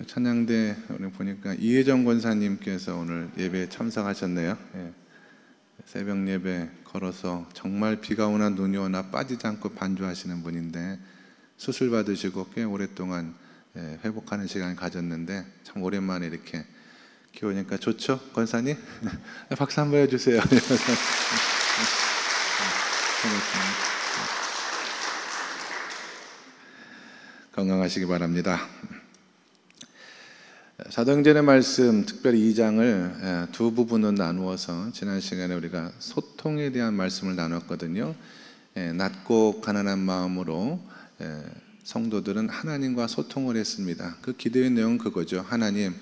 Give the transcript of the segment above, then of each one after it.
찬양대 오늘 보니까 이혜정 권사님께서 오늘 예배에 참석하셨네요. 예. 새벽 예배 걸어서 정말 비가 오나 눈이 오나 빠지지 않고 반주하시는 분인데 수술 받으시고 꽤 오랫동안 회복하는 시간을 가졌는데 참 오랜만에 이렇게 기오니까 좋죠, 권사님? 박수 한번 해주세요. 건강하시기 바랍니다. 사도행전의 말씀 특별히 2장을 두 부분으로 나누어서 지난 시간에 우리가 소통에 대한 말씀을 나눴거든요. 낮고 가난한 마음으로 성도들은 하나님과 소통을 했습니다. 그 기도의 내용은 그거죠. 하나님,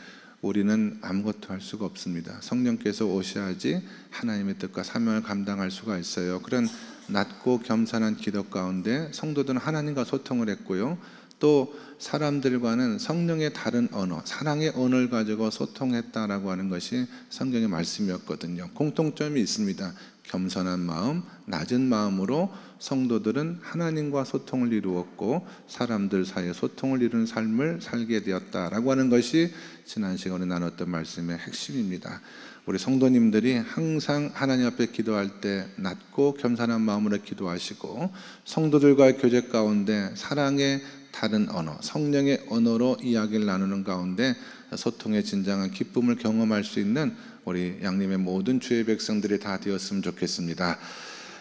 우리는 아무것도 할 수가 없습니다. 성령께서 오셔야지 하나님의 뜻과 사명을 감당할 수가 있어요. 그런 낮고 겸손한 기도 가운데 성도들은 하나님과 소통을 했고요. 또 사람들과는 성령의 다른 언어, 사랑의 언어를 가지고 소통했다라고 하는 것이 성경의 말씀이었거든요. 공통점이 있습니다. 겸손한 마음, 낮은 마음으로 성도들은 하나님과 소통을 이루었고 사람들 사이에 소통을 이루는 삶을 살게 되었다라고 하는 것이 지난 시간에 나눴던 말씀의 핵심입니다. 우리 성도님들이 항상 하나님 앞에 기도할 때 낮고 겸손한 마음으로 기도하시고 성도들과의 교제 가운데 사랑의 다른 언어, 성령의 언어로 이야기를 나누는 가운데 소통의 진정한 기쁨을 경험할 수 있는 우리 양림의 모든 주의 백성들이 다 되었으면 좋겠습니다.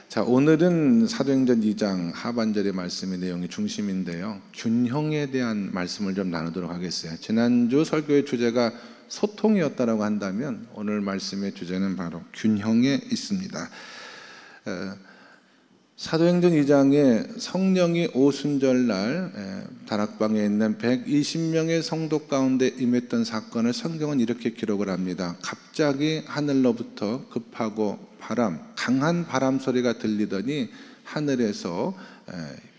자, 오늘은 사도행전 2장 하반절의 말씀의 내용이 중심인데요. 균형에 대한 말씀을 좀 나누도록 하겠어요. 지난주 설교의 주제가 소통이었다라고 한다면 오늘 말씀의 주제는 바로 균형에 있습니다. 사도행전 2장에 성령이 오순절날 다락방에 있는 120명의 성도 가운데 임했던 사건을 성경은 이렇게 기록을 합니다. 갑자기 하늘로부터 급하고 강한 바람 소리가 들리더니 하늘에서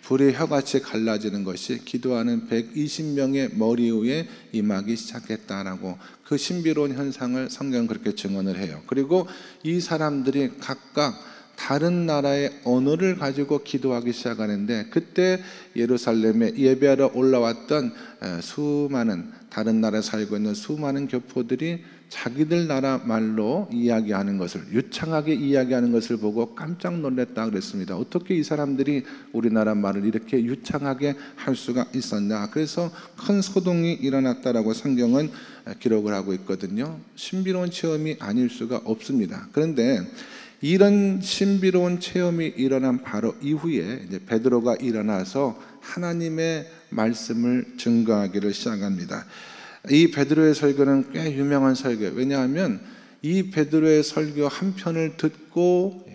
불의 혀같이 갈라지는 것이 기도하는 120명의 머리 위에 임하기 시작했다라고 그 신비로운 현상을 성경은 그렇게 증언을 해요. 그리고 이 사람들이 각각 다른 나라의 언어를 가지고 기도하기 시작하는데 그때 예루살렘에 예배하러 올라왔던 수많은 다른 나라에 살고 있는 수많은 교포들이 자기들 나라 말로 이야기하는 것을 유창하게 이야기하는 것을 보고 깜짝 놀랐다 그랬습니다. 어떻게 이 사람들이 우리나라 말을 이렇게 유창하게 할 수가 있었나. 그래서 큰 소동이 일어났다라고 성경은 기록을 하고 있거든요. 신비로운 체험이 아닐 수가 없습니다. 그런데 이런 신비로운 체험이 일어난 바로 이후에 이제 베드로가 일어나서 하나님의 말씀을 증거하기를 시작합니다. 이 베드로의 설교는 꽤 유명한 설교예요. 왜냐하면 이 베드로의 설교 한 편을 듣고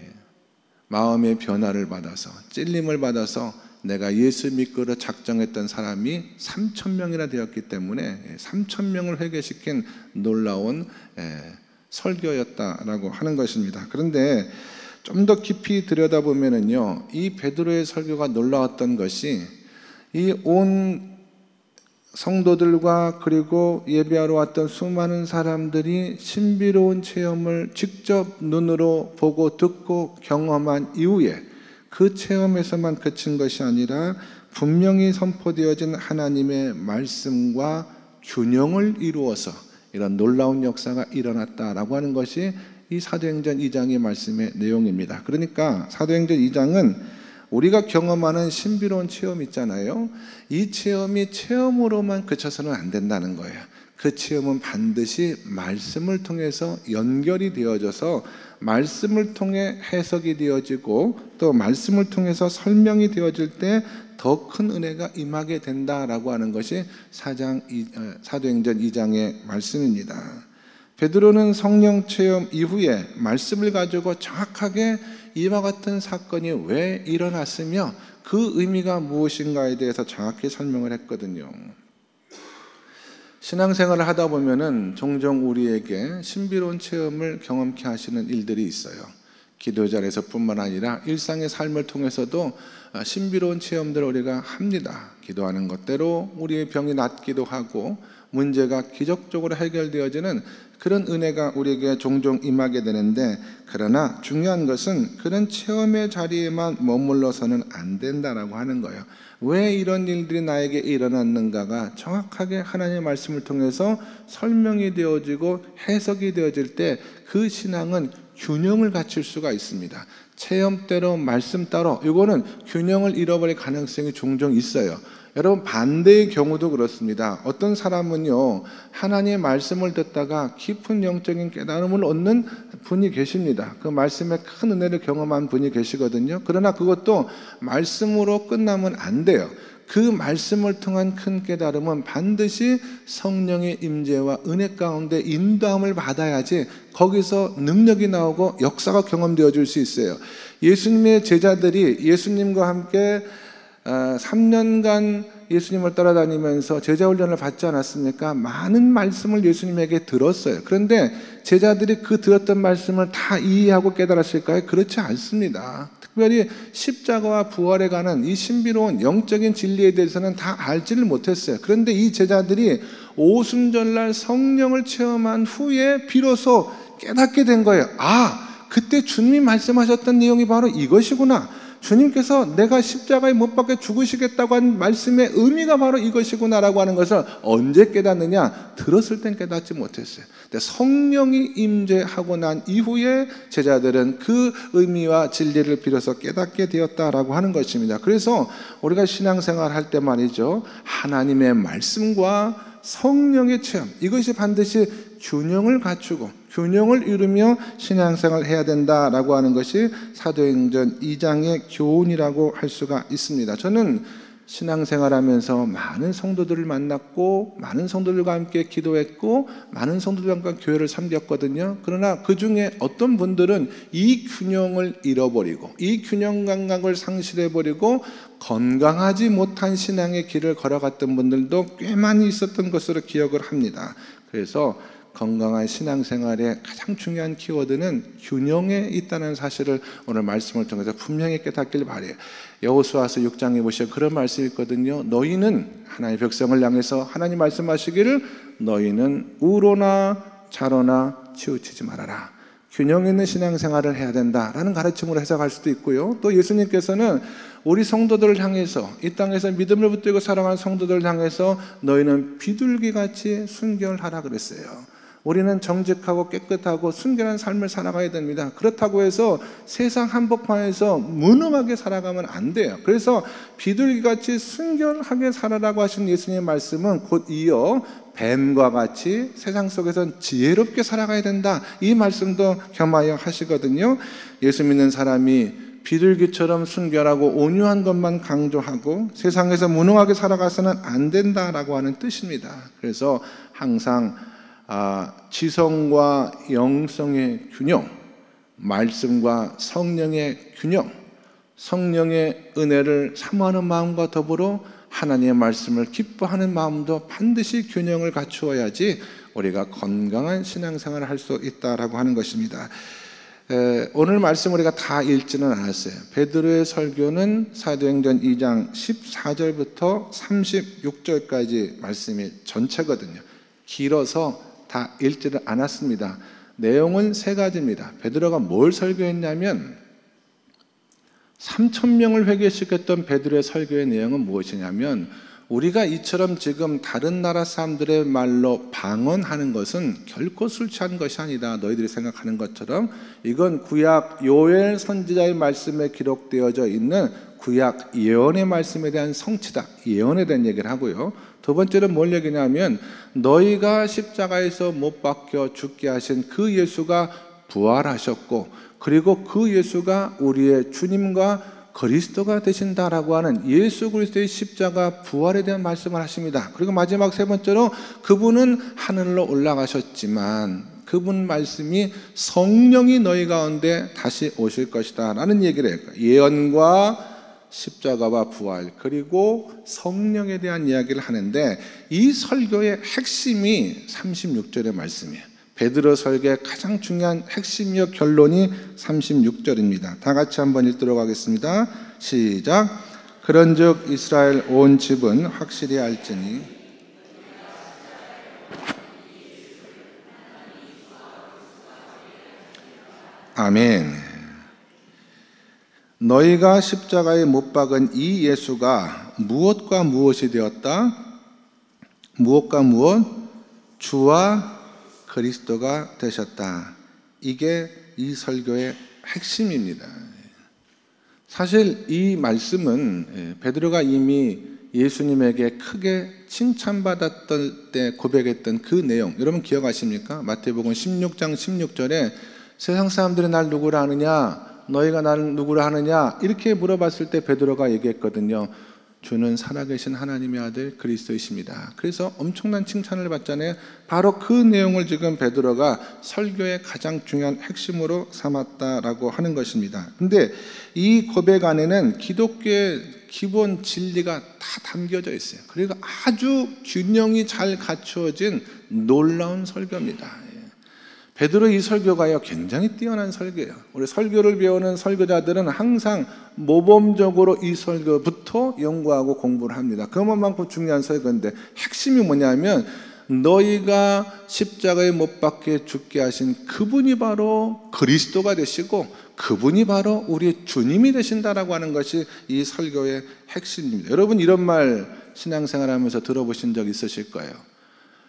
마음의 변화를 받아서 찔림을 받아서 내가 예수 믿기로 작정했던 사람이 3,000명이나 되었기 때문에 3,000명을 회개시킨 놀라운 설교였다라고 하는 것입니다. 그런데 좀 더 깊이 들여다보면은요, 이 베드로의 설교가 놀라웠던 것이 이 온 성도들과 그리고 예배하러 왔던 수많은 사람들이 신비로운 체험을 직접 눈으로 보고 듣고 경험한 이후에 그 체험에서만 그친 것이 아니라 분명히 선포되어진 하나님의 말씀과 균형을 이루어서 이런 놀라운 역사가 일어났다라고 하는 것이 이 사도행전 2장의 말씀의 내용입니다. 그러니까 사도행전 2장은 우리가 경험하는 신비로운 체험 있잖아요. 이 체험이 체험으로만 그쳐서는 안 된다는 거예요. 그 체험은 반드시 말씀을 통해서 연결이 되어져서 말씀을 통해 해석이 되어지고 또 말씀을 통해서 설명이 되어질 때 더 큰 은혜가 임하게 된다라고 하는 것이 사도행전 2장의 말씀입니다. 베드로는 성령 체험 이후에 말씀을 가지고 정확하게 이와 같은 사건이 왜 일어났으며 그 의미가 무엇인가에 대해서 정확히 설명을 했거든요. 신앙생활을 하다 보면은 종종 우리에게 신비로운 체험을 경험케 하시는 일들이 있어요. 기도 자리에서뿐만 아니라 일상의 삶을 통해서도 신비로운 체험들을 우리가 합니다. 기도하는 것대로 우리의 병이 낫기도 하고 문제가 기적적으로 해결되어지는 그런 은혜가 우리에게 종종 임하게 되는데, 그러나 중요한 것은 그런 체험의 자리에만 머물러서는 안 된다라고 하는 거예요. 왜 이런 일들이 나에게 일어났는가가 정확하게 하나님의 말씀을 통해서 설명이 되어지고 해석이 되어질 때 그 신앙은 균형을 갖출 수가 있습니다. 체험대로 말씀 따로, 이거는 균형을 잃어버릴 가능성이 종종 있어요. 여러분, 반대의 경우도 그렇습니다. 어떤 사람은요, 하나님의 말씀을 듣다가 깊은 영적인 깨달음을 얻는 분이 계십니다. 그 말씀에 큰 은혜를 경험한 분이 계시거든요. 그러나 그것도 말씀으로 끝나면 안 돼요. 그 말씀을 통한 큰 깨달음은 반드시 성령의 임재와 은혜 가운데 인도함을 받아야지 거기서 능력이 나오고 역사가 경험되어질 수 있어요. 예수님의 제자들이 예수님과 함께 3년간 예수님을 따라다니면서 제자훈련을 받지 않았습니까? 많은 말씀을 예수님에게 들었어요. 그런데 제자들이 그 들었던 말씀을 다 이해하고 깨달았을까요? 그렇지 않습니다. 특별히 십자가와 부활에 관한 이 신비로운 영적인 진리에 대해서는 다 알지를 못했어요. 그런데 이 제자들이 오순절날 성령을 체험한 후에 비로소 깨닫게 된 거예요. 그때 주님이 말씀하셨던 내용이 바로 이것이구나. 주님께서 내가 십자가에 못 박혀 죽으시겠다고 한 말씀의 의미가 바로 이것이구나라고 하는 것을 언제 깨닫느냐? 들었을 땐 깨닫지 못했어요. 근데 성령이 임재하고 난 이후에 제자들은 그 의미와 진리를 비로소 깨닫게 되었다라고 하는 것입니다. 그래서 우리가 신앙생활 할 때 말이죠, 하나님의 말씀과 성령의 체험, 이것이 반드시 균형을 갖추고 균형을 이루며 신앙생활을 해야 된다라고 하는 것이 사도행전 2장의 교훈이라고 할 수가 있습니다. 저는 신앙생활하면서 많은 성도들을 만났고 많은 성도들과 함께 기도했고 많은 성도들과 함께 교회를 섬겼거든요. 그러나 그 중에 어떤 분들은 이 균형을 잃어버리고 이 균형 감각을 상실해버리고 건강하지 못한 신앙의 길을 걸어갔던 분들도 꽤 많이 있었던 것으로 기억을 합니다. 그래서 건강한 신앙생활의 가장 중요한 키워드는 균형에 있다는 사실을 오늘 말씀을 통해서 분명히 깨닫길 바라요. 여호수아서 6장에 보시면 그런 말씀이 있거든요. 너희는 하나님의 백성을 향해서 하나님 말씀하시기를 너희는 우로나 좌로나 치우치지 말아라. 균형 있는 신앙생활을 해야 된다라는 가르침으로 해석할 수도 있고요. 또 예수님께서는 우리 성도들을 향해서 이 땅에서 믿음을 붙들고 살아가는 성도들을 향해서 너희는 비둘기같이 순결하라 그랬어요. 우리는 정직하고 깨끗하고 순결한 삶을 살아가야 됩니다. 그렇다고 해서 세상 한복판에서 무능하게 살아가면 안 돼요. 그래서 비둘기같이 순결하게 살아라고 하신 예수님의 말씀은 곧 이어 뱀과 같이 세상 속에서는 지혜롭게 살아가야 된다, 이 말씀도 겸하여 하시거든요. 예수 믿는 사람이 비둘기처럼 순결하고 온유한 것만 강조하고 세상에서 무능하게 살아가서는 안 된다라고 하는 뜻입니다. 그래서 항상 지성과 영성의 균형, 말씀과 성령의 균형, 성령의 은혜를 사모하는 마음과 더불어 하나님의 말씀을 기뻐하는 마음도 반드시 균형을 갖추어야지 우리가 건강한 신앙생활을 할 수 있다라고 하는 것입니다. 오늘 말씀 우리가 다 읽지는 않았어요. 베드로의 설교는 사도행전 2장 14절부터 36절까지 말씀이 전체거든요. 길어서 다 읽지를 않았습니다. 내용은 세 가지입니다. 베드로가 뭘 설교했냐면 3,000명을 회개시켰던 베드로의 설교의 내용은 무엇이냐면, 우리가 이처럼 지금 다른 나라 사람들의 말로 방언하는 것은 결코 술 취한 것이 아니다. 너희들이 생각하는 것처럼 이건 구약 요엘 선지자의 말씀에 기록되어져 있는 구약 예언의 말씀에 대한 성취다. 예언에 대한 얘기를 하고요. 두 번째는 뭘 얘기냐면 너희가 십자가에서 못 박혀 죽게 하신 그 예수가 부활하셨고 그리고 그 예수가 우리의 주님과 그리스도가 되신다라고 하는 예수 그리스도의 십자가 부활에 대한 말씀을 하십니다. 그리고 마지막 세 번째로 그분은 하늘로 올라가셨지만 그분 말씀이 성령이 너희 가운데 다시 오실 것이다 라는 얘기를 해요. 예언과 십자가와 부활 그리고 성령에 대한 이야기를 하는데 이 설교의 핵심이 36절의 말씀이에요. 베드로 설교의 가장 중요한 핵심이요 결론이 36절입니다. 다 같이 한번 읽도록 하겠습니다. 시작. 그런즉 이스라엘 온 집은 확실히 알지니 아멘. 너희가 십자가에 못 박은 이 예수가 무엇과 무엇이 되었다? 무엇과 무엇? 주와 그리스도가 되셨다. 이게 이 설교의 핵심입니다. 사실 이 말씀은 베드로가 이미 예수님에게 크게 칭찬받았던 때 고백했던 그 내용, 여러분 기억하십니까? 마태복음 16장 16절에 세상 사람들이 날 누구라 하느냐, 너희가 나를 누구라 하느냐, 이렇게 물어봤을 때 베드로가 얘기했거든요. 주는 살아계신 하나님의 아들 그리스도이십니다. 그래서 엄청난 칭찬을 받잖아요. 바로 그 내용을 지금 베드로가 설교의 가장 중요한 핵심으로 삼았다라고 하는 것입니다. 근데 이 고백 안에는 기독교의 기본 진리가 다 담겨져 있어요. 그리고 아주 균형이 잘 갖추어진 놀라운 설교입니다. 베드로 이 설교가요 굉장히 뛰어난 설교예요. 우리 설교를 배우는 설교자들은 항상 모범적으로 이 설교부터 연구하고 공부를 합니다. 그것만큼 중요한 설교인데 핵심이 뭐냐면 너희가 십자가에 못 박혀 죽게 하신 그분이 바로 그리스도가 되시고 그분이 바로 우리의 주님이 되신다라고 하는 것이 이 설교의 핵심입니다. 여러분 이런 말 신앙생활하면서 들어보신 적 있으실 거예요.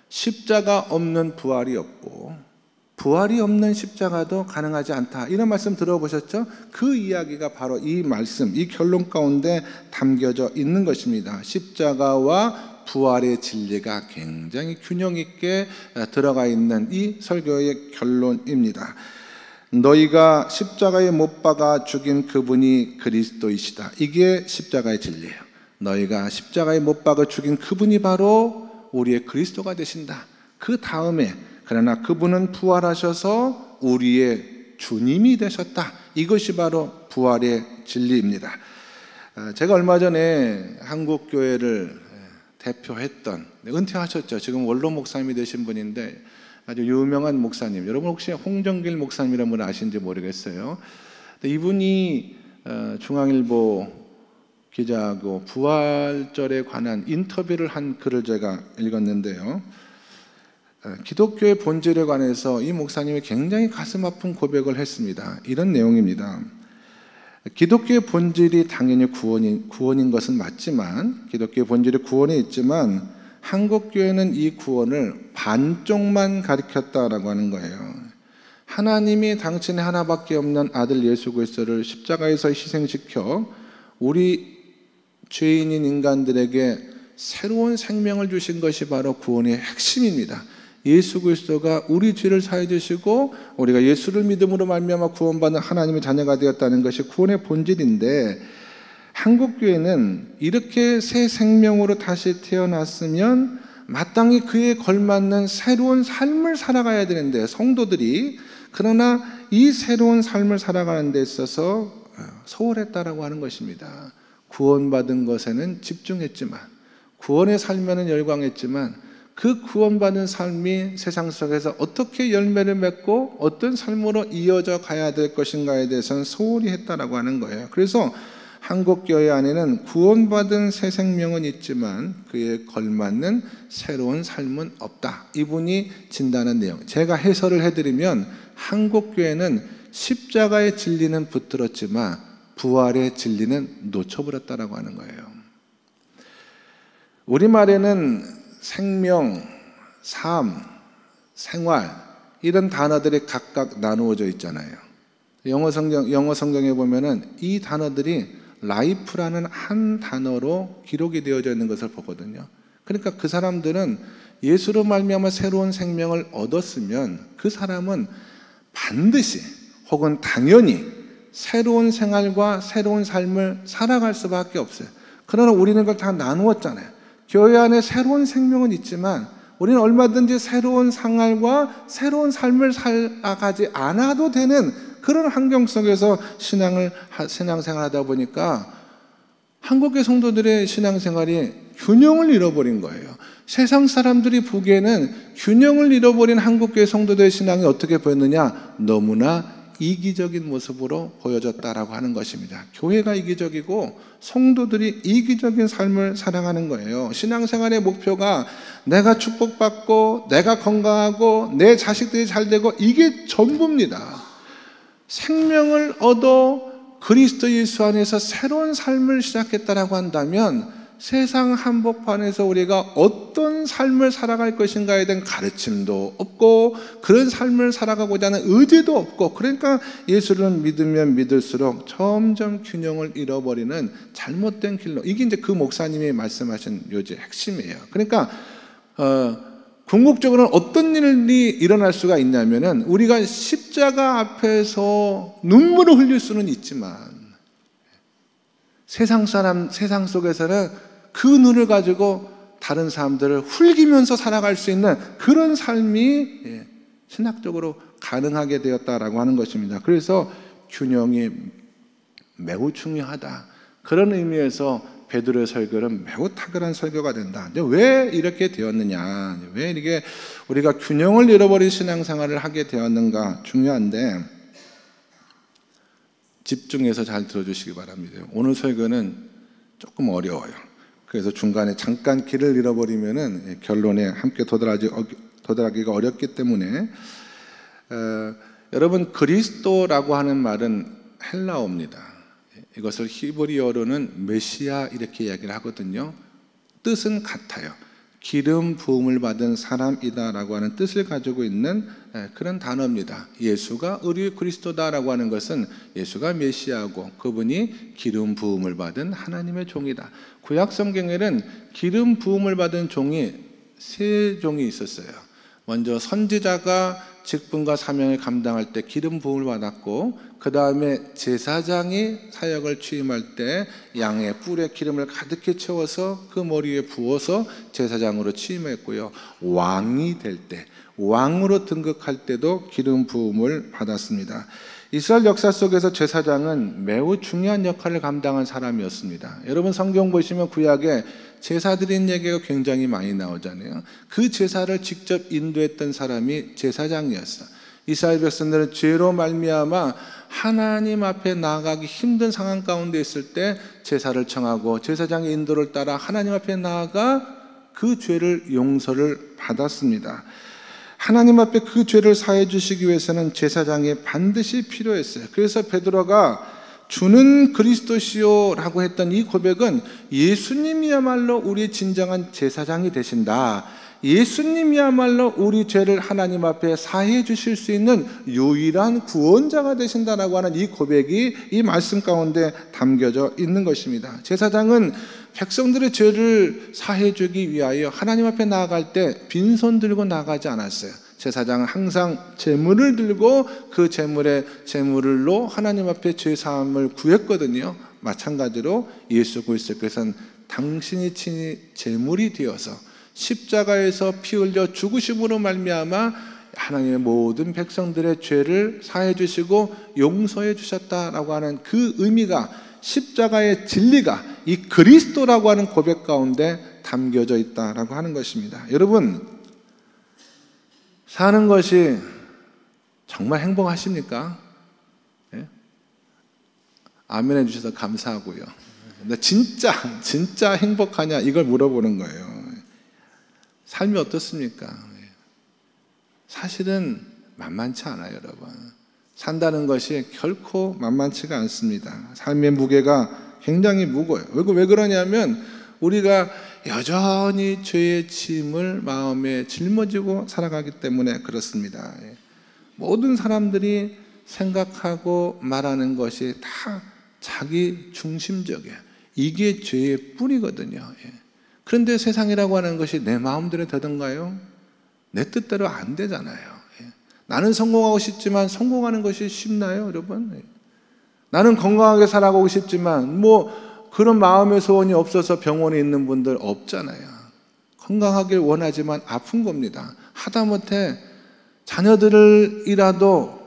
십자가 없는 부활이 없고 부활이 없는 십자가도 가능하지 않다. 이런 말씀 들어보셨죠? 그 이야기가 바로 이 말씀, 이 결론 가운데 담겨져 있는 것입니다. 십자가와 부활의 진리가 굉장히 균형 있게 들어가 있는 이 설교의 결론입니다. 너희가 십자가에 못 박아 죽인 그분이 그리스도이시다. 이게 십자가의 진리예요. 너희가 십자가에 못 박아 죽인 그분이 바로 우리의 그리스도가 되신다. 그 다음에 그러나 그분은 부활하셔서 우리의 주님이 되셨다. 이것이 바로 부활의 진리입니다. 제가 얼마 전에 한국교회를 대표했던, 은퇴하셨죠. 지금 원로 목사님이 되신 분인데 아주 유명한 목사님. 여러분 혹시 홍정길 목사님이라는 분 아시는지 모르겠어요. 이분이 중앙일보 기자하고 부활절에 관한 인터뷰를 한 글을 제가 읽었는데요. 기독교의 본질에 관해서 이 목사님이 굉장히 가슴 아픈 고백을 했습니다. 이런 내용입니다. 기독교의 본질이 당연히 구원인 것은 맞지만, 기독교의 본질이 구원에 있지만 한국교회는 이 구원을 반쪽만 가르쳤다라고 하는 거예요. 하나님이 당신의 하나밖에 없는 아들 예수 그리스도를 십자가에서 희생시켜 우리 죄인인 인간들에게 새로운 생명을 주신 것이 바로 구원의 핵심입니다. 예수 그리스도가 우리 죄를 사해 주시고 우리가 예수를 믿음으로 말미암아 구원받는 하나님의 자녀가 되었다는 것이 구원의 본질인데, 한국교회는 이렇게 새 생명으로 다시 태어났으면 마땅히 그에 걸맞는 새로운 삶을 살아가야 되는데 성도들이, 그러나 이 새로운 삶을 살아가는 데 있어서 소홀했다라고 하는 것입니다. 구원받은 것에는 집중했지만, 구원의 삶에는 열광했지만 그 구원받은 삶이 세상 속에서 어떻게 열매를 맺고 어떤 삶으로 이어져 가야 될 것인가에 대해서는 소홀히 했다라고 하는 거예요. 그래서 한국교회 안에는 구원받은 새 생명은 있지만 그에 걸맞는 새로운 삶은 없다. 이분이 진단한 내용. 제가 해설을 해드리면 한국교회는 십자가의 진리는 붙들었지만 부활의 진리는 놓쳐버렸다라고 하는 거예요. 우리말에는 생명, 삶, 생활 이런 단어들이 각각 나누어져 있잖아요. 영어 성경에 보면은 이 단어들이 life라는 한 단어로 기록이 되어져 있는 것을 보거든요. 그러니까 그 사람들은 예수로 말미암아 새로운 생명을 얻었으면 그 사람은 반드시 혹은 당연히 새로운 생활과 새로운 삶을 살아갈 수밖에 없어요. 그러나 우리는 그걸 다 나누었잖아요. 교회 안에 새로운 생명은 있지만 우리는 얼마든지 새로운 생활과 새로운 삶을 살아가지 않아도 되는 그런 환경 속에서 신앙생활 하다 보니까 한국의 성도들의 신앙생활이 균형을 잃어버린 거예요. 세상 사람들이 보기에는 균형을 잃어버린 한국교회 성도들의 신앙이 어떻게 보였느냐? 너무나 이기적인 모습으로 보여졌다라고 하는 것입니다. 교회가 이기적이고 성도들이 이기적인 삶을 살아가는 거예요. 신앙생활의 목표가 내가 축복받고 내가 건강하고 내 자식들이 잘 되고 이게 전부입니다. 생명을 얻어 그리스도 예수 안에서 새로운 삶을 시작했다라고 한다면 세상 한복판에서 우리가 어떤 삶을 살아갈 것인가에 대한 가르침도 없고 그런 삶을 살아가고자 하는 의지도 없고, 그러니까 예수를 믿으면 믿을수록 점점 균형을 잃어버리는 잘못된 길로, 이게 이제 그 목사님이 말씀하신 요지의 핵심이에요. 그러니까 궁극적으로는 어떤 일이 일어날 수가 있냐면은 우리가 십자가 앞에서 눈물을 흘릴 수는 있지만 세상 속에서는 그 눈을 가지고 다른 사람들을 훌기면서 살아갈 수 있는 그런 삶이 신학적으로 가능하게 되었다라고 하는 것입니다. 그래서 균형이 매우 중요하다. 그런 의미에서 베드로의 설교는 매우 탁월한 설교가 된다. 왜 이렇게 되었느냐? 왜 이렇게 우리가 균형을 잃어버린 신앙생활을 하게 되었는가? 중요한데 집중해서 잘 들어주시기 바랍니다. 오늘 설교는 조금 어려워요. 그래서 중간에 잠깐 길을 잃어버리면은 결론에 함께 도달하기가 어렵기 때문에 여러분, 그리스도라고 하는 말은 헬라어입니다. 이것을 히브리어로는 메시아 이렇게 이야기를 하거든요. 뜻은 같아요. 기름 부음을 받은 사람이다라고 하는 뜻을 가지고 있는 그런 단어입니다. 예수가 우리 그리스도다라고 하는 것은 예수가 메시아고 그분이 기름 부음을 받은 하나님의 종이다. 구약 성경에는 기름 부음을 받은 종이 세 종이 있었어요. 먼저 선지자가 직분과 사명을 감당할 때 기름 부음을 받았고, 그 다음에 제사장이 사역을 취임할 때 양의 뿔에 기름을 가득히 채워서 그 머리에 부어서 제사장으로 취임했고요. 왕이 될 때, 왕으로 등극할 때도 기름 부음을 받았습니다. 이스라엘 역사 속에서 제사장은 매우 중요한 역할을 감당한 사람이었습니다. 여러분, 성경 보시면 구약에 제사 드린 얘기가 굉장히 많이 나오잖아요. 그 제사를 직접 인도했던 사람이 제사장이었어요. 이스라엘 백성들은 죄로 말미암아 하나님 앞에 나아가기 힘든 상황 가운데 있을 때 제사를 청하고 제사장의 인도를 따라 하나님 앞에 나아가 그 죄를 용서를 받았습니다. 하나님 앞에 그 죄를 사해 주시기 위해서는 제사장이 반드시 필요했어요. 그래서 베드로가 주는 그리스도시요라고 했던 이 고백은 예수님이야말로 우리의 진정한 제사장이 되신다. 예수님이야말로 우리 죄를 하나님 앞에 사해 주실 수 있는 유일한 구원자가 되신다라고 하는 이 고백이 이 말씀 가운데 담겨져 있는 것입니다. 제사장은 백성들의 죄를 사해 주기 위하여 하나님 앞에 나아갈 때 빈손 들고 나가지 않았어요. 제사장은 항상 제물을 들고 그 제물로 하나님 앞에 죄 사함을 구했거든요. 마찬가지로 예수 그리스도께서는 당신이 친히 제물이 되어서 십자가에서 피 흘려 죽으심으로 말미암아 하나님의 모든 백성들의 죄를 사해 주시고 용서해 주셨다라고 하는 그 의미가, 십자가의 진리가 이 그리스도라고 하는 고백 가운데 담겨져 있다라고 하는 것입니다. 여러분, 사는 것이 정말 행복하십니까? 예? 아멘 해주셔서 감사하고요. 근데 진짜 행복하냐 이걸 물어보는 거예요. 삶이 어떻습니까? 사실은 만만치 않아요, 여러분. 산다는 것이 결코 만만치가 않습니다. 삶의 무게가 굉장히 무거워요. 왜 그러냐면 우리가 여전히 죄의 짐을 마음에 짊어지고 살아가기 때문에 그렇습니다. 모든 사람들이 생각하고 말하는 것이 다 자기 중심적이에요. 이게 죄의 뿌리거든요. 그런데 세상이라고 하는 것이 내 마음대로 되던가요? 내 뜻대로 안 되잖아요. 나는 성공하고 싶지만 성공하는 것이 쉽나요, 여러분? 나는 건강하게 살아가고 싶지만 그런 마음의 소원이 없어서 병원에 있는 분들 없잖아요. 건강하길 원하지만 아픈 겁니다. 하다못해 자녀들이라도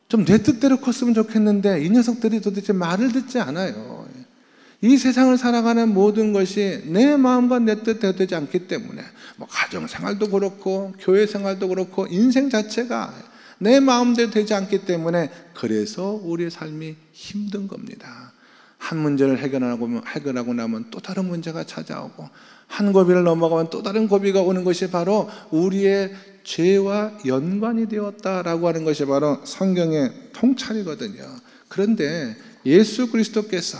좀 내 뜻대로 컸으면 좋겠는데 이 녀석들이 도대체 말을 듣지 않아요. 이 세상을 살아가는 모든 것이 내 마음과 내 뜻대로 되지 않기 때문에 가정생활도 그렇고 교회 생활도 그렇고 인생 자체가 내 마음대로 되지 않기 때문에 그래서 우리의 삶이 힘든 겁니다. 한 문제를 해결하고 나면 또 다른 문제가 찾아오고 한 고비를 넘어가면 또 다른 고비가 오는 것이 바로 우리의 죄와 연관이 되었다라고 하는 것이 바로 성경의 통찰이거든요. 그런데 예수 그리스도께서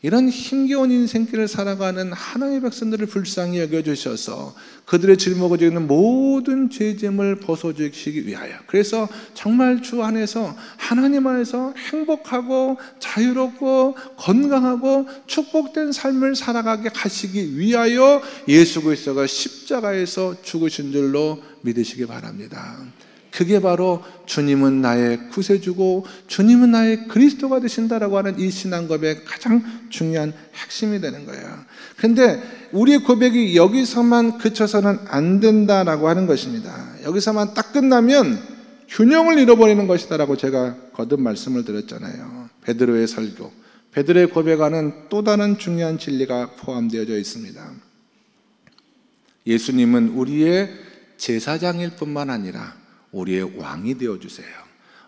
이런 힘겨운 인생길을 살아가는 하나님의 백성들을 불쌍히 여겨주셔서 그들의 짊어지고 있는 모든 죄짐을 벗어주시기 위하여, 그래서 정말 주 안에서 하나님 안에서 행복하고 자유롭고 건강하고 축복된 삶을 살아가게 하시기 위하여 예수 그리스도가 십자가에서 죽으신 줄로 믿으시기 바랍니다. 그게 바로 주님은 나의 구세주고 주님은 나의 그리스도가 되신다라고 하는 이 신앙 고백의 가장 중요한 핵심이 되는 거예요. 그런데 우리의 고백이 여기서만 그쳐서는 안 된다라고 하는 것입니다. 여기서만 딱 끝나면 균형을 잃어버리는 것이다라고 제가 거듭 말씀을 드렸잖아요. 베드로의 설교, 베드로의 고백 안은 또 다른 중요한 진리가 포함되어져 있습니다. 예수님은 우리의 제사장일 뿐만 아니라 우리의 왕이 되어주세요.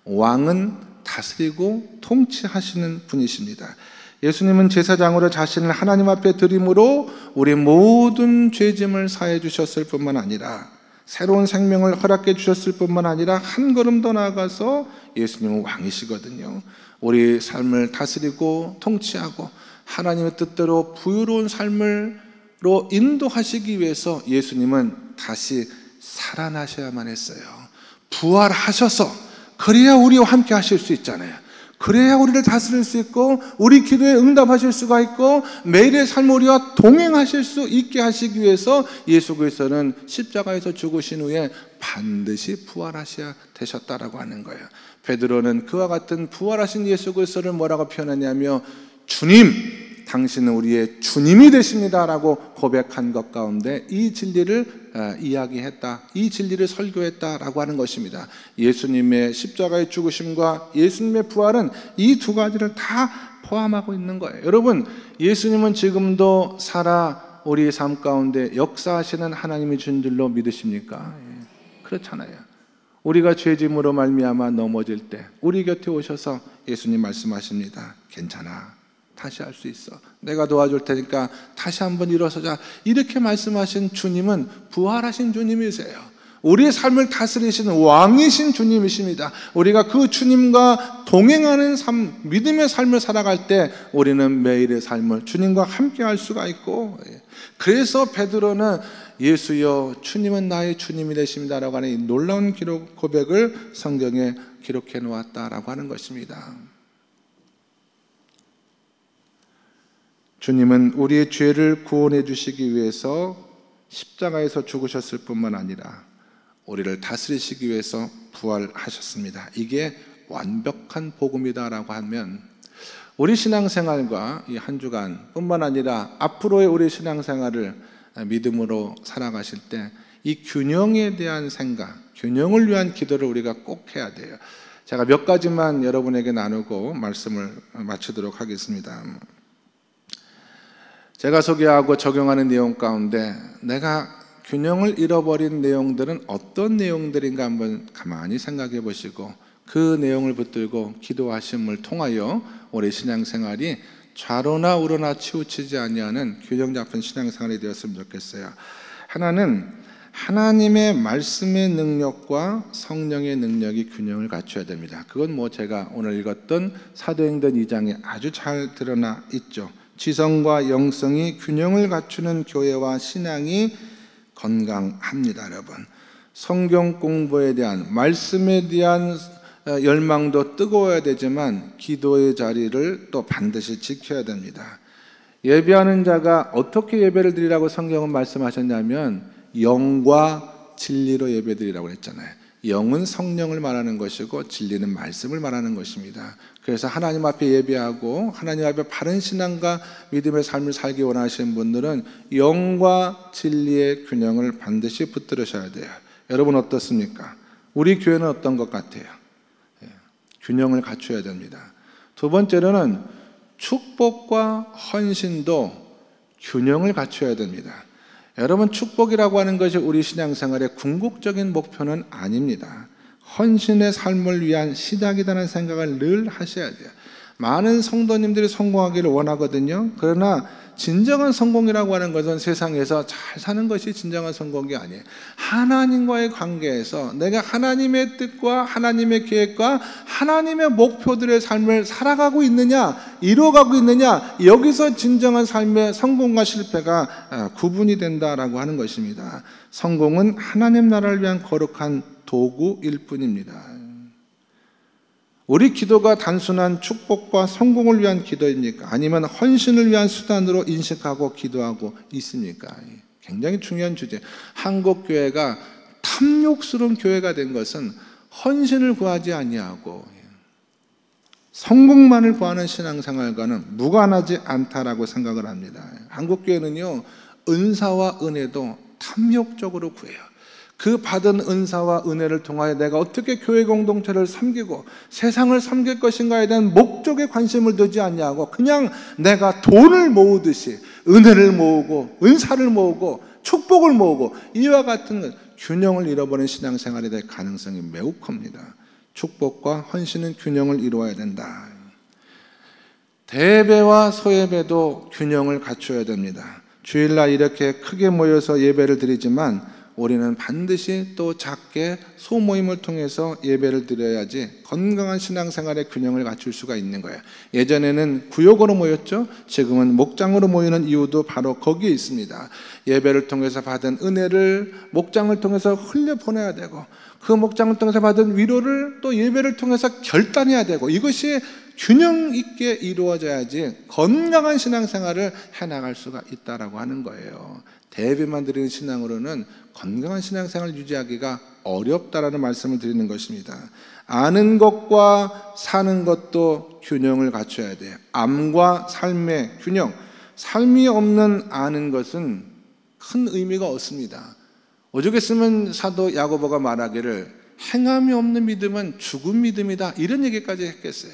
왕은 다스리고 통치하시는 분이십니다. 예수님은 제사장으로 자신을 하나님 앞에 드림으로 우리 모든 죄짐을 사해 주셨을 뿐만 아니라 새로운 생명을 허락해 주셨을 뿐만 아니라 한 걸음 더 나아가서 예수님은 왕이시거든요. 우리 삶을 다스리고 통치하고 하나님의 뜻대로 부유로운 삶으로 인도하시기 위해서 예수님은 다시 살아나셔야만 했어요. 부활하셔서 그래야 우리와 함께 하실 수 있잖아요. 그래야 우리를 다스릴 수 있고 우리 기도에 응답하실 수가 있고 매일의 삶 우리와 동행하실 수 있게 하시기 위해서 예수 그리스도는 십자가에서 죽으신 후에 반드시 부활하셔야 되셨다라고 하는 거예요. 베드로는 그와 같은 부활하신 예수 그리스도를 뭐라고 표현하냐며 주님, 당신은 우리의 주님이 되십니다라고 고백한 것 가운데 이 진리를 이야기했다, 이 진리를 설교했다라고 하는 것입니다. 예수님의 십자가의 죽으심과 예수님의 부활은 이 두 가지를 다 포함하고 있는 거예요. 여러분, 예수님은 지금도 살아 우리의 삶 가운데 역사하시는 하나님이 준 줄로 믿으십니까? 그렇잖아요. 우리가 죄짐으로 말미암아 넘어질 때 우리 곁에 오셔서 예수님 말씀하십니다. 괜찮아, 다시 할 수 있어. 내가 도와줄 테니까 다시 한번 일어서자. 이렇게 말씀하신 주님은 부활하신 주님이세요. 우리의 삶을 다스리시는 왕이신 주님이십니다. 우리가 그 주님과 동행하는 삶, 믿음의 삶을 살아갈 때 우리는 매일의 삶을 주님과 함께 할 수가 있고, 그래서 베드로는 예수여 주님은 나의 주님이 되십니다라고 하는 이 놀라운 고백을 성경에 기록해 놓았다라고 하는 것입니다. 주님은 우리의 죄를 구원해 주시기 위해서 십자가에서 죽으셨을 뿐만 아니라 우리를 다스리시기 위해서 부활하셨습니다. 이게 완벽한 복음이다라고 하면 우리 신앙생활과 이 한 주간 뿐만 아니라 앞으로의 우리 신앙생활을 믿음으로 살아가실 때 이 균형에 대한 생각, 균형을 위한 기도를 우리가 꼭 해야 돼요. 제가 몇 가지만 여러분에게 나누고 말씀을 마치도록 하겠습니다. 제가 소개하고 적용하는 내용 가운데 내가 균형을 잃어버린 내용들은 어떤 내용들인가 한번 가만히 생각해 보시고 그 내용을 붙들고 기도하심을 통하여 우리 신앙생활이 좌로나 우로나 치우치지 아니하는 균형 잡힌 신앙생활이 되었으면 좋겠어요. 하나는 하나님의 말씀의 능력과 성령의 능력이 균형을 갖춰야 됩니다. 그건 제가 오늘 읽었던 사도행전 2장에 아주 잘 드러나 있죠. 지성과 영성이 균형을 갖추는 교회와 신앙이 건강합니다. 여러분, 성경 공부에 대한 말씀에 대한 열망도 뜨거워야 되지만 기도의 자리를 또 반드시 지켜야 됩니다. 예배하는 자가 어떻게 예배를 드리라고 성경은 말씀하셨냐면 영과 진리로 예배드리라고 했잖아요. 영은 성령을 말하는 것이고 진리는 말씀을 말하는 것입니다. 그래서 하나님 앞에 예배하고 하나님 앞에 바른 신앙과 믿음의 삶을 살기 원하시는 분들은 영과 진리의 균형을 반드시 붙들으셔야 돼요. 여러분 어떻습니까? 우리 교회는 어떤 것 같아요? 균형을 갖춰야 됩니다. 두 번째로는 축복과 헌신도 균형을 갖춰야 됩니다. 여러분, 축복이라고 하는 것이 우리 신앙생활의 궁극적인 목표는 아닙니다. 헌신의 삶을 위한 시작이라는 생각을 늘 하셔야 돼요. 많은 성도님들이 성공하기를 원하거든요. 그러나 진정한 성공이라고 하는 것은 세상에서 잘 사는 것이 진정한 성공이 아니에요. 하나님과의 관계에서 내가 하나님의 뜻과 하나님의 계획과 하나님의 목표들의 삶을 살아가고 있느냐, 이루어가고 있느냐, 여기서 진정한 삶의 성공과 실패가 구분이 된다라고 하는 것입니다. 성공은 하나님 나라를 위한 거룩한 도구일 뿐입니다. 우리 기도가 단순한 축복과 성공을 위한 기도입니까? 아니면 헌신을 위한 수단으로 인식하고 기도하고 있습니까? 굉장히 중요한 주제. 한국 교회가 탐욕스러운 교회가 된 것은 헌신을 구하지 아니하고 성공만을 구하는 신앙생활과는 무관하지 않다라고 생각을 합니다. 한국 교회는요, 은사와 은혜도 탐욕적으로 구해요. 그 받은 은사와 은혜를 통하여 내가 어떻게 교회 공동체를 섬기고 세상을 섬길 것인가에 대한 목적에 관심을 두지 않냐고, 그냥 내가 돈을 모으듯이 은혜를 모으고 은사를 모으고 축복을 모으고 이와 같은 균형을 잃어버린 신앙생활에 대할 가능성이 매우 큽니다. 축복과 헌신은 균형을 이루어야 된다. 대예배와 소예배도 균형을 갖춰야 됩니다. 주일날 이렇게 크게 모여서 예배를 드리지만 우리는 반드시 또 작게 소모임을 통해서 예배를 드려야지 건강한 신앙생활의 균형을 갖출 수가 있는 거예요. 예전에는 구역으로 모였죠. 지금은 목장으로 모이는 이유도 바로 거기에 있습니다. 예배를 통해서 받은 은혜를 목장을 통해서 흘려보내야 되고, 그 목장을 통해서 받은 위로를 또 예배를 통해서 결단해야 되고, 이것이 균형 있게 이루어져야지 건강한 신앙생활을 해나갈 수가 있다라고 하는 거예요. 대예배만 드리는 신앙으로는 건강한 신앙생활을 유지하기가 어렵다라는 말씀을 드리는 것입니다. 아는 것과 사는 것도 균형을 갖춰야 돼요. 암과 삶의 균형. 삶이 없는 아는 것은 큰 의미가 없습니다. 오죽했으면 사도 야고보가 말하기를 행함이 없는 믿음은 죽은 믿음이다, 이런 얘기까지 했겠어요.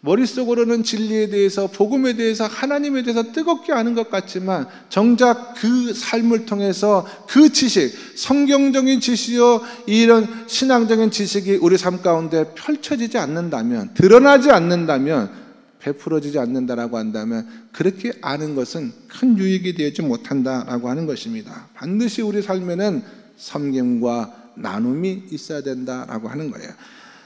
머릿속으로는 진리에 대해서, 복음에 대해서, 하나님에 대해서 뜨겁게 아는 것 같지만 정작 그 삶을 통해서 그 지식, 성경적인 지식이요, 이런 신앙적인 지식이 우리 삶 가운데 펼쳐지지 않는다면, 드러나지 않는다면, 베풀어지지 않는다라고 한다면 그렇게 아는 것은 큰 유익이 되지 못한다라고 하는 것입니다. 반드시 우리 삶에는 섬김과 나눔이 있어야 된다라고 하는 거예요.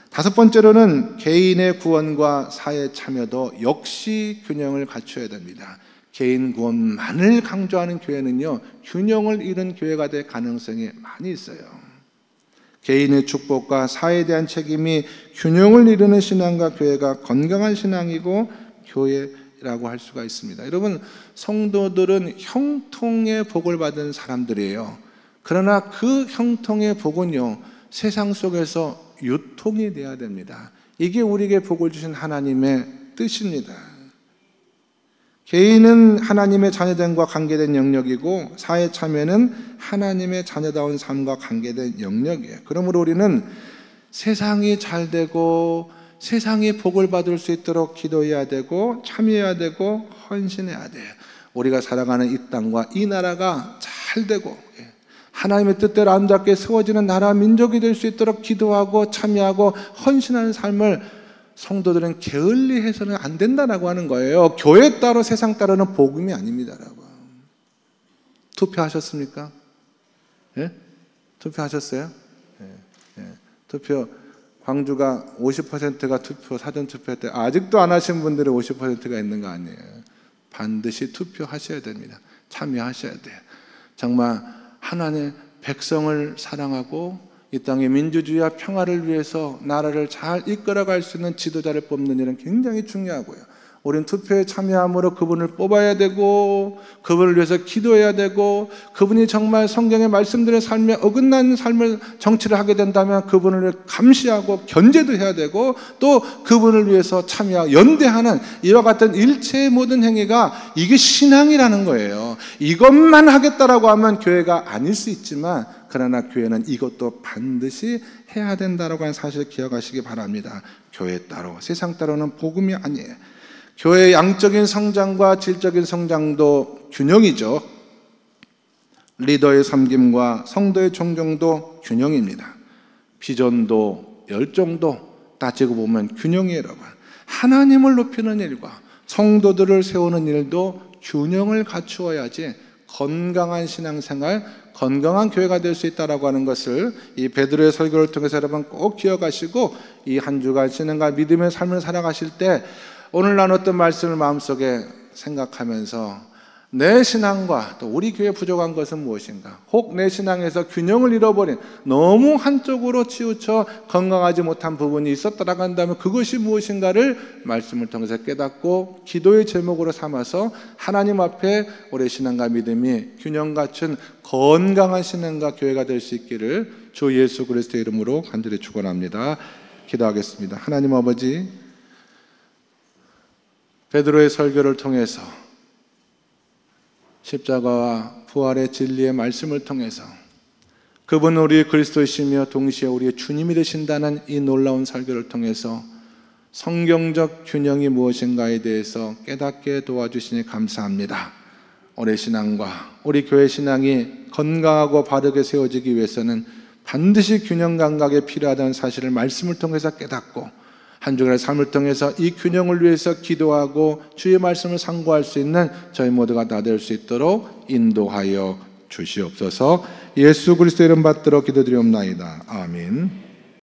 다섯 번째로는 개인의 구원과 사회 참여도 역시 균형을 갖춰야 됩니다. 개인 구원만을 강조하는 교회는요, 균형을 잃은 교회가 될 가능성이 많이 있어요. 개인의 축복과 사회에 대한 책임이 균형을 이루는 신앙과 교회가 건강한 신앙이고 교회라고 할 수가 있습니다. 여러분, 성도들은 형통의 복을 받은 사람들이에요. 그러나 그 형통의 복은요, 세상 속에서 유통이 돼야 됩니다. 이게 우리에게 복을 주신 하나님의 뜻입니다. 개인은 하나님의 자녀됨과 관계된 영역이고, 사회 참여는 하나님의 자녀다운 삶과 관계된 영역이에요. 그러므로 우리는 세상이 잘 되고 세상이 복을 받을 수 있도록 기도해야 되고 참여해야 되고 헌신해야 돼요. 우리가 살아가는 이 땅과 이 나라가 잘 되고 하나님의 뜻대로 아름답게 세워지는 나라 민족이 될 수 있도록 기도하고 참여하고 헌신하는 삶을 성도들은 게을리해서는 안 된다라고 하는 거예요. 교회 따로 세상 따로는 복음이 아닙니다라고. 투표하셨습니까? 예? 투표하셨어요? 예. 투표, 광주가 50%가 투표, 사전투표 때 아직도 안 하신 분들이 50%가 있는 거 아니에요. 반드시 투표하셔야 됩니다. 참여하셔야 돼요. 정말 하나님의 백성을 사랑하고 이 땅의 민주주의와 평화를 위해서 나라를 잘 이끌어갈 수 있는 지도자를 뽑는 일은 굉장히 중요하고요. 우리는 투표에 참여함으로 그분을 뽑아야 되고 그분을 위해서 기도해야 되고, 그분이 정말 성경에 말씀드린 삶에 어긋난 삶을 정치를 하게 된다면 그분을 감시하고 견제도 해야 되고, 또 그분을 위해서 참여하고 연대하는 이와 같은 일체의 모든 행위가 이게 신앙이라는 거예요. 이것만 하겠다라고 하면 교회가 아닐 수 있지만, 그러나 교회는 이것도 반드시 해야 된다라고 하는 사실을 기억하시기 바랍니다. 교회 따로 세상 따로는 복음이 아니에요. 교회의 양적인 성장과 질적인 성장도 균형이죠. 리더의 섬김과 성도의 존경도 균형입니다. 비전도 열정도 따지고 보면 균형이에요, 여러분. 하나님을 높이는 일과 성도들을 세우는 일도 균형을 갖추어야지 건강한 신앙생활, 건강한 교회가 될 수 있다라고 하는 것을 이 베드로의 설교를 통해서 여러분 꼭 기억하시고 이 한 주간 신앙과 믿음의 삶을 살아가실 때 오늘 나눴던 말씀을 마음속에 생각하면서 내 신앙과 또 우리 교회에 부족한 것은 무엇인가? 혹 내 신앙에서 균형을 잃어버린 너무 한쪽으로 치우쳐 건강하지 못한 부분이 있었다라고 한다면 그것이 무엇인가를 말씀을 통해서 깨닫고 기도의 제목으로 삼아서 하나님 앞에 우리의 신앙과 믿음이 균형 갖춘 건강한 신앙과 교회가 될 수 있기를 주 예수 그리스도의 이름으로 간절히 축원합니다. 기도하겠습니다. 하나님 아버지, 베드로의 설교를 통해서 십자가와 부활의 진리의 말씀을 통해서 그분은 우리 그리스도이시며 동시에 우리의 주님이 되신다는 이 놀라운 설교를 통해서 성경적 균형이 무엇인가에 대해서 깨닫게 도와주시니 감사합니다. 우리 신앙과 우리 교회 신앙이 건강하고 바르게 세워지기 위해서는 반드시 균형 감각이 필요하다는 사실을 말씀을 통해서 깨닫고 한 주간의 삶을 통해서 이 균형을 위해서 기도하고 주의 말씀을 상고할 수 있는 저희 모두가 다 될 수 있도록 인도하여 주시옵소서. 예수 그리스도 이름 받들어 기도드리옵나이다. 아멘.